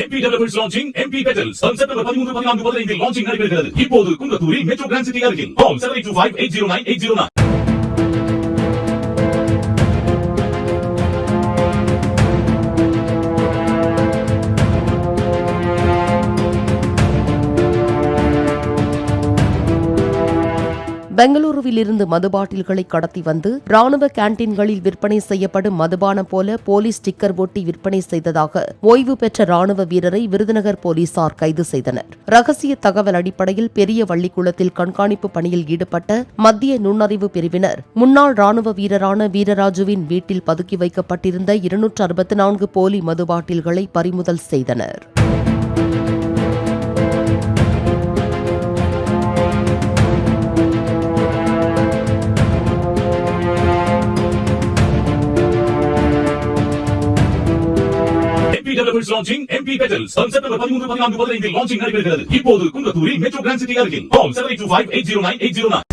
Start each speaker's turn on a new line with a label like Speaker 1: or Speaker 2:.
Speaker 1: MP Developers launching MP Petals on September 13, 14, 15 launching நடைபெறுகிறது. இப்போது குன்றத்தூரில் metro grand city அருகில். Call 7825809809.
Speaker 2: பெங்களூருவில் இருந்து மது பாட்டில்களை கடத்தி வந்து ராணுவ கேண்டீன்களில் விற்பனை செய்யப்படும் மதுபானம் போல போலீஸ் ஸ்டிக்கர் ஒட்டி விற்பனை செய்ததாக ஓய்வு பெற்ற ராணுவ வீரரை விருதுநகர் போலீசார் கைது செய்தனர். ரகசிய தகவல் அடிப்படையில் பெரிய வள்ளிக்குளத்தில் கண்காணிப்பு பணியில் ஈடுபட்ட மத்திய நுண்ணறிவு பிரிவினர் முன்னாள் ராணுவ வீரரான வீரராஜுவின் வீட்டில் பதுக்கி வைக்கப்பட்டிருந்த 264 போலி மது பாட்டில்களை பறிமுதல் செய்தனர்.
Speaker 1: MP Developers launching MP Petals on September 13, 14, 15 launching நடைபெறுகிறது. இப்போது குன்றத்தூரில் மெட்ரோ கிராண்ட் சிட்டி அருகில். Call 7825809809.